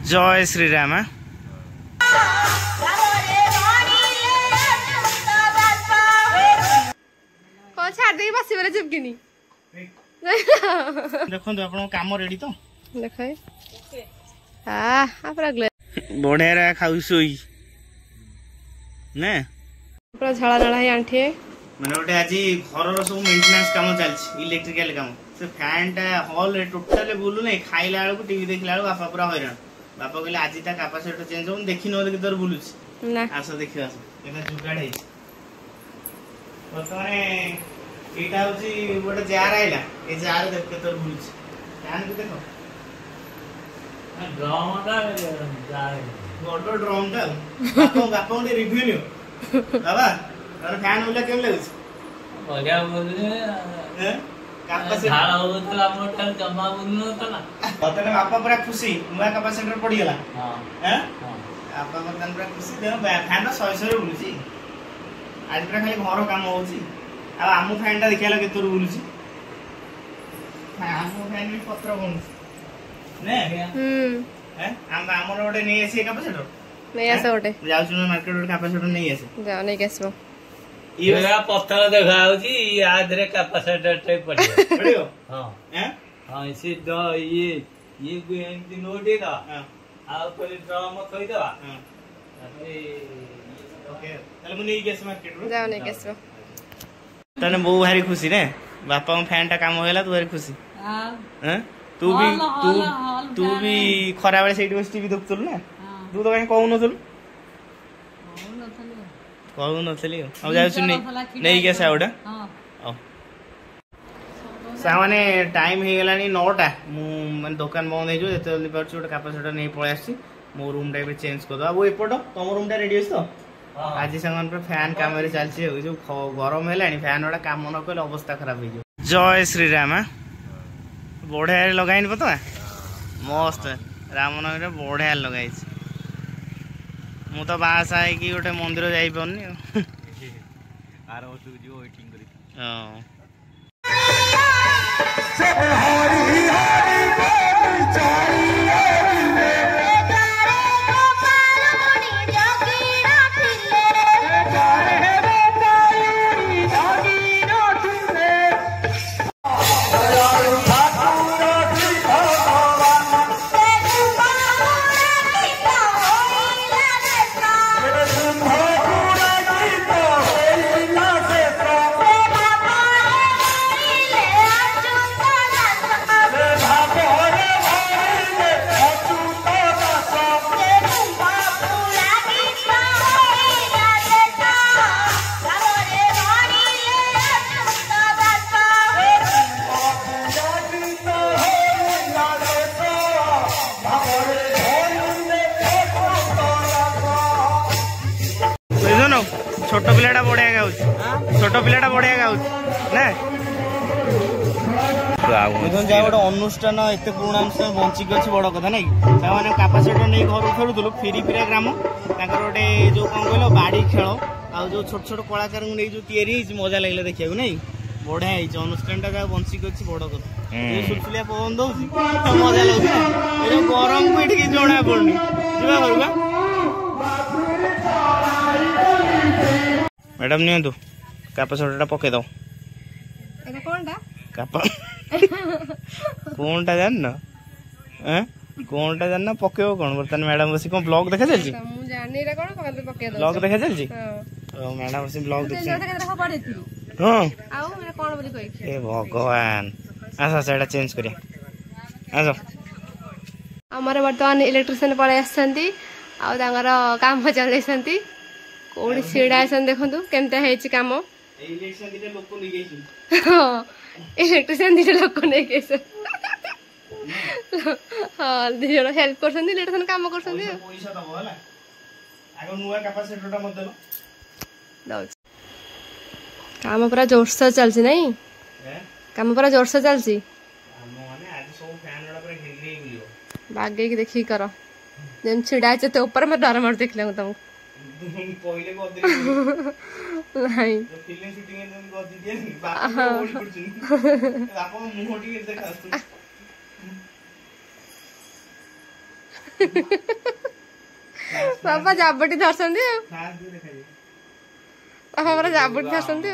जय श्री राम। देखो काम रेडी तो देख बढ़िया खाऊ सोई ना पूरा झाड़ा झाड़ा आंठे मैंने गोटे आज घर सब मेंटेनेंस काम चलती इलेक्ट्रिकल काम से फैन टा हॉल टोटल बुलू नहीं खाइला बेलू टीवी देखला बेलू बापा पूरा हैरान बापा कहले आज ता कैपेसिटर चेंज हो देखि न तोर बुलुछ ना आस देखि आस एना जुगाड़ है बर्तमान एटा होची गोटे जार आइला ए जार देख के तोर बुलुछ फैन को देखो ड्रम ता जार बड़ ड्रम ता बापा ने रिव्यू लियो बाबा और फैन वाला केम लागछ बढ़िया बोले झाड़ा होतला मोटर जमा बुन होतला बतने बापा पूरा खुशी मुआ कैपेसिटर पड़ी गेला हां हैं बापा बतन पूरा खुशी दे फैन रा 100 रे बुलुची आज पूरा खाली घर काम होउची आ आमु फैन टा देखियाला के तोर बुलुची आमु फैन भी पत्र बनुची ने हैं हम हमर ओडे नै एसी कैपेसिटर नै आसे ओडे जाउछु मार्केट ओडे कैपेसिटर नै आसे जाओ नै केसबो ये पत्थर देखाउची याद रे कैपेसिटर टाइप पड़ियो हां हां इसी दो ये एंटी नोटे का हां आ कोई ड्रम थई देबा हां ओके चल मु नहीं गेस मार्केट रो जाओ नहीं गेस तने बहु भारी खुशी रे बापा में फैन टा काम होएला तू भारी खुशी हां हैं तू भी खरा बेले सेठी बस टीवी देखतल ना तू तो कहीं कहू नथल कहू नथली अब जाउछु नहीं गेस आउडा हां सामाने टाइम हे गेलानी 9टा मु मन दुकान बंद हे जो एते जल्दी परछु ओटा कैपेसिटर नहीं पळे आसी मो रूम टाइप चेंज कर दो वो एपटो तम रूम टा रेडी अछि तो आज संगन पर फैन काम रे चलछि जो गरम हेलानी फैन ओटा काम न कले अवस्था खराब हे जो जय श्री राम बढ़िया लगाइन पता मस्त रामनगर रे बढ़िया लगाइ मु तो बासा है कि गोटे मंदिर जाई पड़नी आर वर्ष जो वेटिंग करी हां छोट पिलाटा बढ़िया गाउछ छोट पिलाटा बढ़िया गाउछ ना देखो जा गोटे अनुष्ठान एत पुराना अनुष्ठान बंचिक अच्छी बड़ कथा ना कि कैपेसिटर नहीं घर खेलुलु फेरी फिरा ग्राम गोटे जो कौन कहल बाड़ी खेल आ जो छोट छोट कलाकार नहीं जो तैयारी मजा लगे देखा नहीं बढ़िया है अनुष्ठान टा बंचिक अच्छी बड़ कथा सुलसुलिया पवन दौर मजा लगे गरम को ये जना पड़नी जा मैडम नियंतु कैपेसिटर पके दो कोनटा जान ना हैं कोनटा जान ना पकेओ कोन बर्तन मैडम बसी कोन ब्लॉग देखा चलजी मु जानि रे कोन पके पके दो ब्लॉग देखा चलजी हां मैडम बसी ब्लॉग देखछि हां आउ रे कोन बोली कहि ए भगवान आसा सेटा चेंज करिया आसो हमर वर्तमान इलेक्ट्रिशियन पळे आछंती आ तांगर काम चलैछंती कोडी सीडा आछन देखंतु केमता हेछि काम इलेक्ट्रिशियन दिटे लोक नै गेछि हां इलेक्ट्रिशियन दिटे लोक नै गेछि हां दिजो हेल्प करछंती इलेक्ट्रिशियन काम करछंती पैसा दबो हला आगो नुवा कैपेसिटर टा मत दो काम पूरा जोर से चलछि नै काम पूरा जोर से चलछि काम माने आज सब फैन वाला पूरा घिरली गेलियो भागे की देखि करो जेन छिडा छ तो ऊपर में डर मार देखले तुम पहिले को दे नहीं फिल्म शूटिंग में को दी दिए बापा ओडी पड़छ बापा मुंह ओडी देखा बाबा जाबटी धरसंदी बाबा पर जाबटी धरसंदी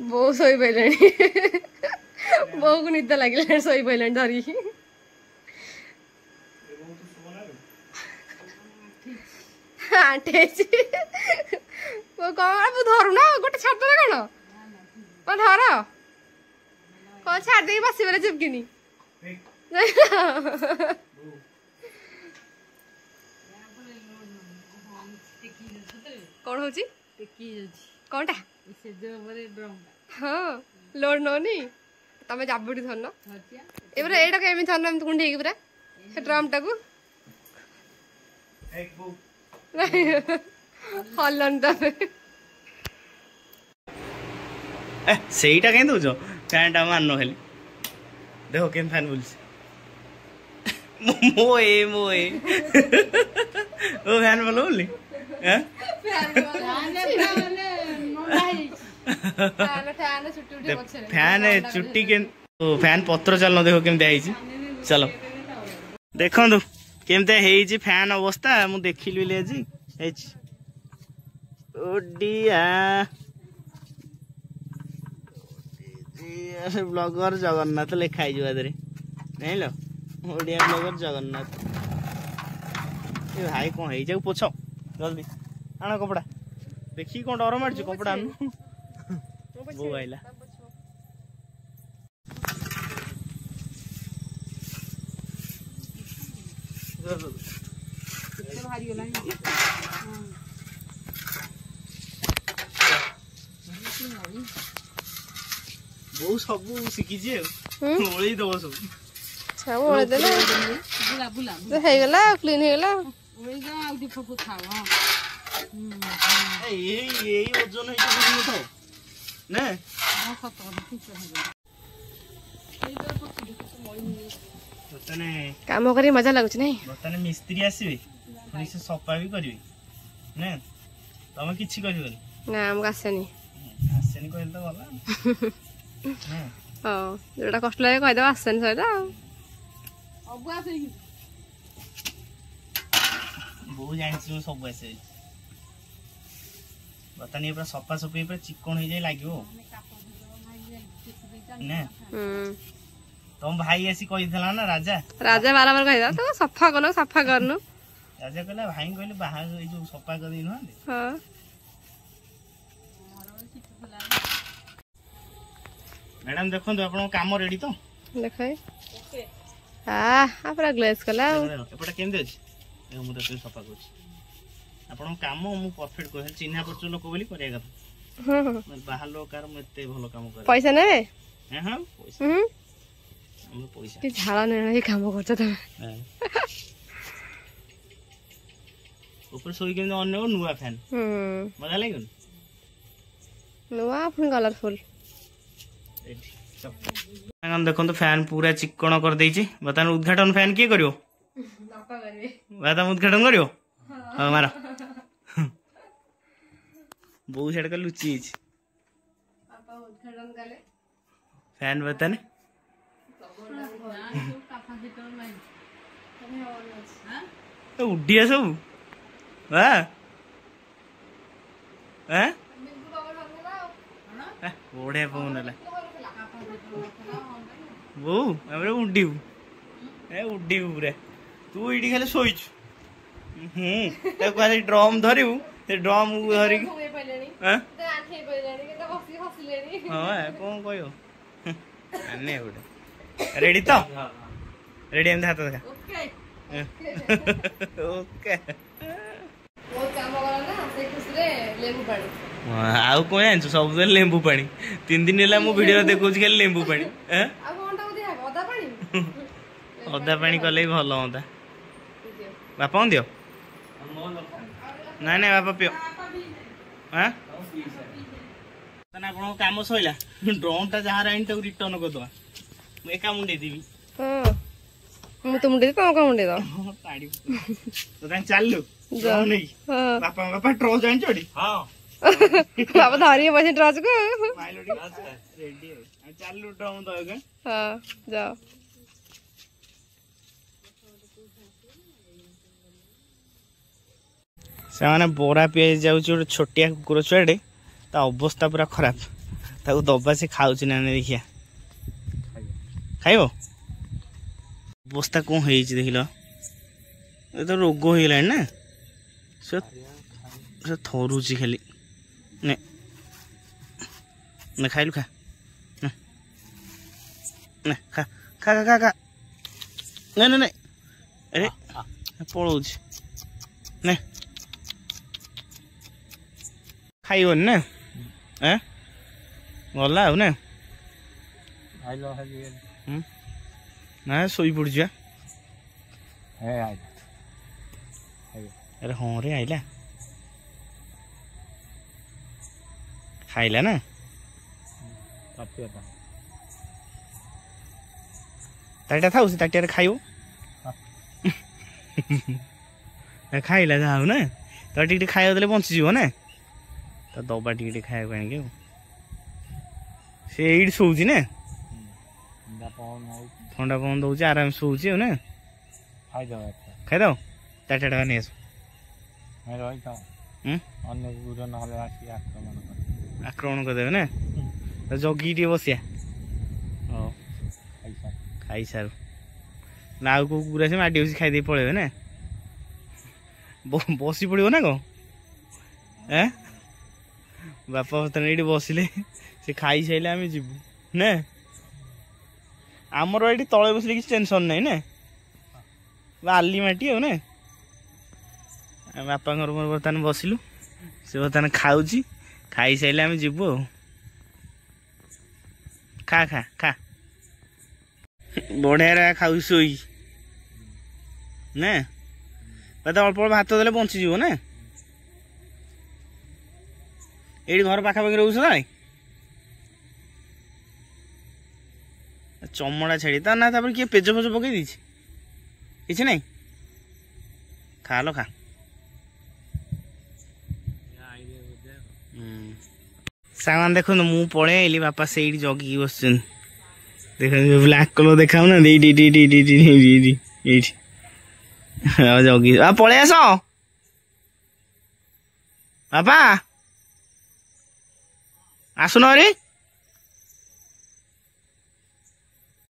बो सोई पइलेनी बो को निद लागिला सोई पइलेनी धरी आंटेची वो कौन वो धरु ना गोटे छाड़ दे कौन वो धर कौन छाड़ दे बस बेले चिपकिनी कौन होची कौनटा हाँ लोड नोनी तमे जाबुटी धरन एबरे एटा केमी धरन हम कुंडी की पूरा से ड्रम टाकू हलन तमे ए सेईटा केन दोजो फैन टा माननो खाली देखो केन फैन बोलछ मोए मोए ओ फैन बोलो बोली हैं फैन चुट्टी के फैन पत्र चलो देखो केमते आइछि चलो देखंदु केमते हेइछि फैन अवस्था मु देखिलि ले जी हेइछि ओडिया ब्लॉगर जगन्नाथ लिखाई जो आदरे नहीं लो ओडिया ब्लॉगर जगन्नाथ ए भाई कौन है जाऊ पोछ जल्दी आना कपड़ा देखी कौन डर मारछ कपड़ा वो आइला भारी होला बहुत सब शिखी ओली दब सब सब ओली देले बुला बुला हे गेला क्लीन हे गेला ओली जा आ दीप को खाओ हां ए ओजन है बुझी तो ने हां सत ठीक है बतने काम करी मजा लागछ नहीं बतने मिस्त्री आसीबे पुनी से सफा भी करबे ने तमे किछि करबे ना हम आसेनी कहल तो भला हाँ जोटा कष्ट लगे कहीदेव आसन सहित बहु जानी सब आसे बतानी पूरा सफा सफी पूरा चिकन हो जाए लगे तुम भाई ऐसी कही ना राजा राजा बारंबार कही तो सफा कल सफा करनु राजा कहला भाई कहले बाहर जो सफा कर दी ना हां मैडम देखो आपन काम रेडी तो देखै हां पूरा ग्लेज कला एपटा केम दे अछि मु तो सफा कर आपन काम मु परफेक्ट कर चिन्हा परचो लोक बोली करिया कथा हां बाहर लोक कार मते भलो काम कर पैसा नेबे हां पैसा हम पैसा कि झाला ने काम करछ त ऊपर सोई के अन्य नुवा फैन मजा लागन नुवा अपन कलरफुल देखो तो फैन पूरा चिक्कण कर देछि बतान उद्घाटन फैन किए करियो बापा करबे बादाम उद्घाटन करियो हां मारो बहु सेड का लुची पापा उद्घाटन कले फैन बताने उड्डिया सब वाह हैं बढ़िया फोन है बो हमरे उड्डीबू ए उड्डीबू पूरा तू इडी खाली सोइछ ते खाली ड्रम धरिबू ते ड्रम धरि होए पइलेनी हैं ते आठे पइलेनी के त बसी हसलेनी हां कोन कहियो अन्ने उडे रेडी तो रेडी हम हाथ देखा ओके ओके वो काम वाला ना से खुसरे लेबू पानी आउ कोन जानछु सब दिन लेंबू पानी 3 दिन हेला मु वीडियो देखौ छी खाली लेंबू पानी हैं आ कोनटा दिया अदा पानी अदा पानी कले भलो होता बापा दियो ना ना बापा पियो हैं तना कोन काम सइला ड्रम ता जहार आइन त रिटर्न कर दवा मु एका मुंडे देबी हां मु तो मुंडे तो का मुंडे दो पाड़ी तो तन चाललु जाओ नहीं हां बापा ट्रॉस जान छोड़ी हां बाबा धारी बसे ट्रॉस को माइलोडी रेडी है चाललु ड्रम दो के हां जाओ से बरा पी जाऊँ गोटे छोटिया कुकुर छुआटे ता अवस्था पूरा खराब ताको दबा से खाऊँ ना देखिया खाइब अवस्था कौन हो देख लो ये तो रोग हो गला ना से थरुची खाली ने ने खाइलु खा ने खा खा खा खा खा नहीं नहीं नहीं अरे पड़ो ने खाइबन ना गला हो ना ना शोई पड़ जा अरे हाँ रे आइला खाइला ना ताटिया था उसे ताटिया खाइबो खाइला जाओ ना तो टी खाइबा देले बंचीज ना तो दबा टी खाइबा आनिक से ये शोची ना ठंडा पवन दौर आराम शोची ना खाइद ताटिया नहीं आस आक्रमण करदे ना तो जगी टे बसिया खाई सारू ना आउ को कुकुर से माटी बस खाई पड़े ना बसी पड़ो ना कौन बापा बर्तमान ये बसिले से खाई सारे आम जीवु ना आमर ये तले बसले किसी टेंशन नहीं ना बाली माटी हो ना बापा बर्तमान बसिलु से बर्तमान खाऊँ खाई सारे आम जीवु खा खा खा बढ़िया खाऊ शोई ना तो अल्प अल्प हाथ देले बंचीज ना ये घर पाखापाखि रोस ना चमड़ा छाड़ी ता ना किए पेज फेज पकई दी किसी नहीं खा लो खा सामान देखो मु पड़े आइली बापा से जगी बस देख ब्लैक कलर देखा ना जगी पलि आस बापा आसुन रे